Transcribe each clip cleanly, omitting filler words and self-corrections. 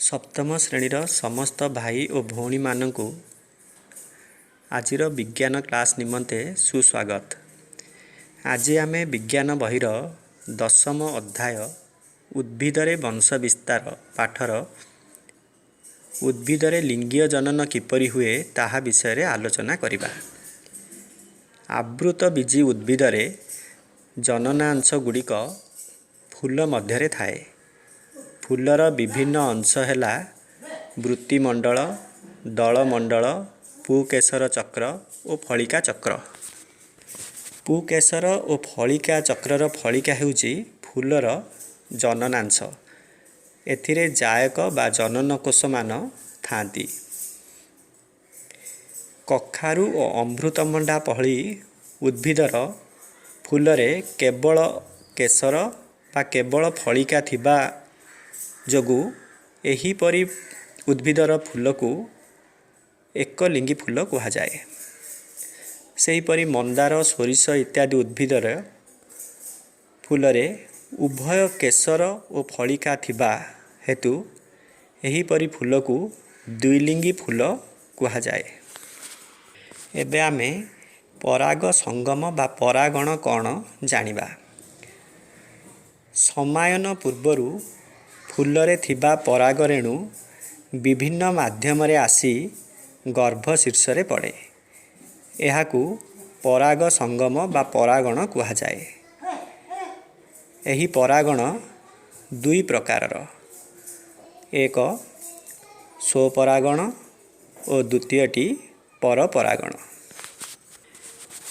सप्तम श्रेणीर समस्त भाई और भौणी मानू आजिर विज्ञान क्लास निमंते सुस्वागत। आज आम विज्ञान बहिर दशम अध्याय उद्भिदरे वंश विस्तार पाठर उद्भिदरे लिंगीय जनन किपरि हुए ताहा विषय आलोचना करिबा। आवृत बीजी उद्भिदरे जननांश गुड़िक फूल मध्यरे थाए। फूलर विभिन्न अंश हैला वृत्तिमंडल, दलमंडल, पुकेसर चक्र और फलिका चक्र। पुकेसर और फलिका चक्रर फलिका हेउची फूलर जननांश। एथिरे जायक बा जनन कोष मान थांती। कखारु और अमृतभंडा भली उद्भिदर फूलरे केवल केसर बा केवल फलिका थिबा जोगु एहीपरि उद्भिदर फूल को एक लिंगी फूल कहा जाए। सेहीपरि मंदार, सोरिष इत्यादि उद्भिदर फूलरे उभय केसर और फलिका थिबा हेतु एहीपरि फूल को द्विलिंगी फूल कहा जाए। एबे आमे पराग संगम बा परागण कौन जानिबा। समायन पूर्वरु फूलरे थिबा पराग रेणु विभिन्न माध्यम रे आसी गर्भ शीर्षरे पड़े। एहाकू पराग संगम बा परागण कहा जाए। एही परागण दुई प्रकारर, एक स्वपरागण और द्वितीयटी परपरागण।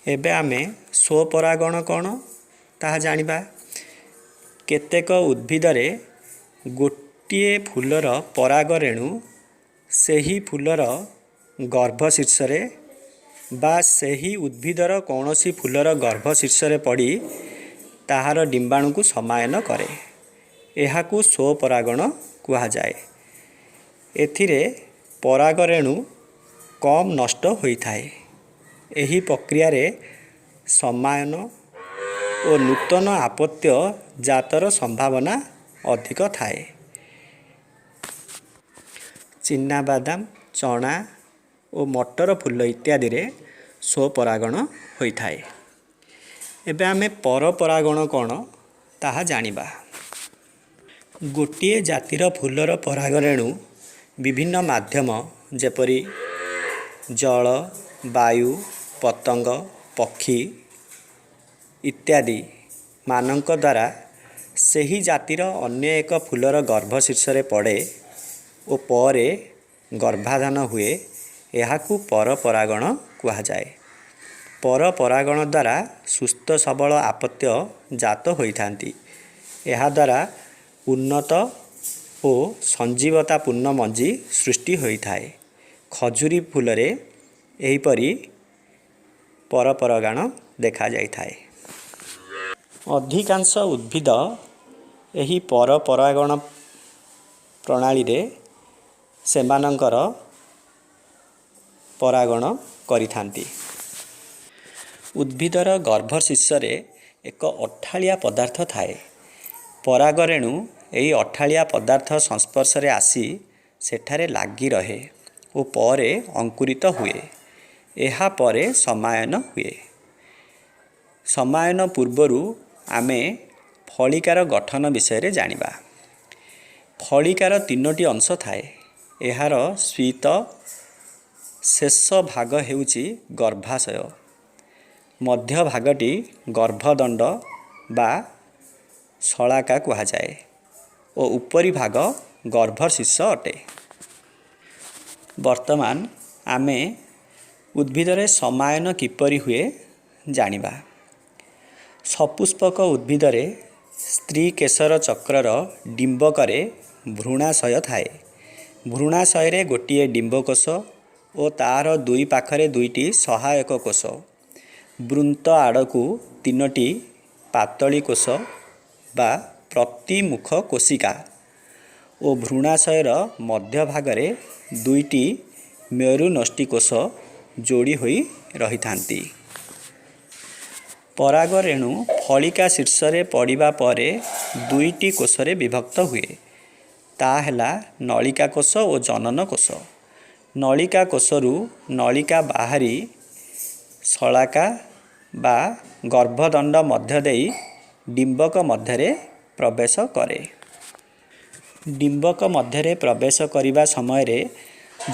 एबे आमे स्वपरागण कौन ताहा जानिबा। केतेक उद्भिदरे गोटिए फूलर पराग रेणु सेही फूलर गर्भ शीर्षरे बा सेही उद्भिदर कौनसी फूलर गर्भ शीर्षरे पड़ी ताहार डिंबाणु को समायन करे। एहाकू स्वपरागण कहा जाए। एथिरे पराग रेणु कम नष्ट होइथाए। एही प्रक्रिया रे समायन और नूतन आपत्य जातर संभावना अधिक थाए। चिन्ना बादाम, चना और मटर फूल इत्यादि रे स्वपरागण होइथाए। एबे आमे परपरागण कौन ताहा जानिबा। गोटिए जातिर फूलर पराग रेणु विभिन्न माध्यम जेपरि जल, वायु, पतंग, पक्षी इत्यादि मानक द्वारा सेही जातिर अन्य एक फूलर गर्भ शीर्षरे पड़े और परे गर्भाधान हुए। एहाकू परपरागण कहा जाए। परपरागण द्वारा सुस्थ सबल आपत्य जात होइथांती। एहा द्वारा उन्नत और संजीवतापूर्ण मंजी सृष्टि होइथाए। खजुरी फूलरे एहीपरि परपरागण देखा जाइथाए। अधिकांश उद्भिद एही परपरागण प्रणाली रे सेमानंकर परागण करिथांती। उद्भिदर गर्भ शीर्षरे एक अठालिया पदार्थ थाए। पराग रेणु एही अठालिया पदार्थ संस्पर्श रे आसी सेठारे लागी रहे और परे अंकुरित हुए। एहा परे समायन हुए। समायन पूर्वरु आमे फलिकार गठन विषय जानिबा। फलिकार तीनोटी अंश थाए। एहार स्वीत शेष भाग हेउची गर्भाशय, मध्य भागटी गर्भदंड बा शलाका कहा जाए और उपरी भाग गर्भशीर्ष अटे। वर्तमान आमे उद्भिदरे समायन किपरि हुए जानिबा। सपुष्पक उद्भिदरे स्त्री केसर चक्रर डिंबकरे भ्रूणाशय थाए। भ्रूणाशय गोटिए डिंबकोश और तार दुई पाखरे दुईटी सहायक कोश। वृंत आड़कू तीनोटी पातली कोश बा प्रतिमुख कोशिका और भ्रूणाशयर मध्य भागरे दुईटी मेरुनष्टि कोश जोड़ी होई रही थांती। पराग रेणु फलिका शीर्षरे पड़िबा परे दुईटी कोषरे विभक्त हुए। ତାହା ହେଲା ନଳିକା କୋଷ ଓ ଜନନ କୋଷ। ନଳିକା କୋଷରୁ ନଳିକା ବାହାରି ଶଳାକା ବା ଗର୍ଭଦଣ୍ଡ ମଧ୍ୟ ଦେଇ ଡିମ୍ବକ ମଧ୍ୟରେ ପ୍ରବେଶ କରେ। ଡିମ୍ବକ ମଧ୍ୟରେ ପ୍ରବେଶ କରିବା ସମୟରେ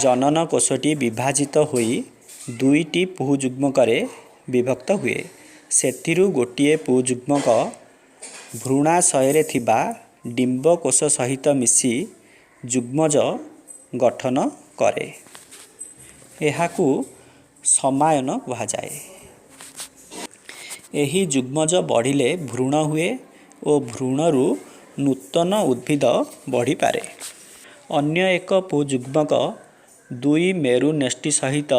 ଜନନ କୋଷଟି ବିଭାଜିତ ହୋଇ ଦୁଇଟି ପୁଃଯୁଗ୍ମକରେ ବିଭକ୍ତ ହୁଏ। ସେଥିରୁ ଗୋଟିଏ ପୁଃଯୁଗ୍ମକ ଭ୍ରୂଣାଶୟରେ ଥିବା ଡିମ୍ବକୋଷ ସହିତ ମିଶି ଯୁଗ୍ମଜ ଗଠନ କରେ। ଏହାକୁ ସମାୟନ କୁହାଯାଏ। ଏହି ଯୁଗ୍ମଜ ବଢ଼ିଲେ ଭ୍ରୂଣ ହୁଏ ଓ ଭ୍ରୂଣରୁ ନୂତନ ଉଦ୍ଭିଦ ବଢ଼ିପାରେ। ଅନ୍ୟ ଏକ ପୁଃଯୁଗ୍ମକ ଦୁଇ ମେରୁନେଷ୍ଟି ସହିତ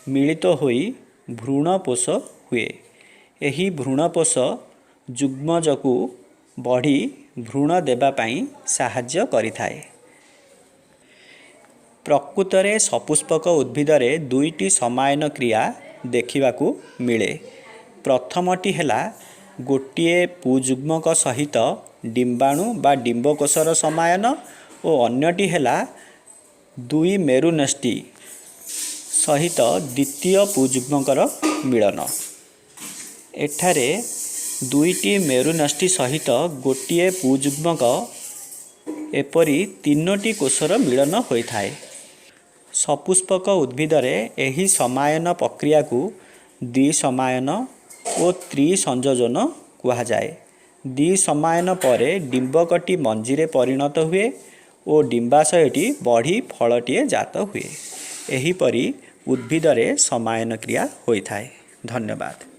ମିଳିତ ହୋଇ ଭ୍ରୂଣପୋଷ ହୁଏ। ଏହି ଭ୍ରୂଣପୋଷ ଯୁଗ୍ମଜକୁ ବଢ଼ି ଭ୍ରୂଣ ଦେବା ପାଇଁ ସାହାଯ୍ୟ କରିଥାଏ। ପ୍ରକୃତରେ ସପୁଷ୍ପକ ଉଦ୍ଭିଦରେ ଦୁଇଟି ସମାୟନ କ୍ରିୟା ଦେଖିବାକୁ ମିଳେ। ପ୍ରଥମଟି ହେଲା ଗୋଟିଏ ପୁଃଯୁଗ୍ମକ ସହିତ ଡିମ୍ବାଣୁ ବା ଡିମ୍ବକୋଷର ସମାୟନ ଓ ଅନ୍ୟଟି ହେଲା ଦୁଇ ମେରୁନେଷ୍ଟି ସହିତ ଦ୍ୱିତୀୟ ପୁଃଯୁଗ୍ମକର ମିଳନ। ଏଠାରେ ଦୁଇଟି ମେରୁନେଷ୍ଟି ସହିତ ଗୋଟିଏ ପୁଃଯୁଗ୍ମକ ଏପରି ତିନୋଟି କୋଷର ମିଳନ ହୋଇଥାଏ। ସପୁଷ୍ପକ ଉଦ୍ଭିଦରେ ଏହି ସମାୟନ ପ୍ରକ୍ରିୟାକୁ ଦ୍ୱିସମାୟନ ଓ ତ୍ରିସଂଯୋଜନ କୁହାଯାଏ। ଦ୍ୱିସମାୟନ ପରେ ଡିମ୍ବକଟି ମଞ୍ଜିରେ ପରିଣତ ହୁଏ ଓ ଡିମ୍ବାଶୟଟି ବଢ଼ି ଫଳଟିଏ ଜାତ ହୁଏ। ଏହିପରି ଉଦ୍ଭିଦରେ ସମାୟନ କ୍ରିୟା ହୋଇଥାଏ। ଧନ୍ୟବାଦ।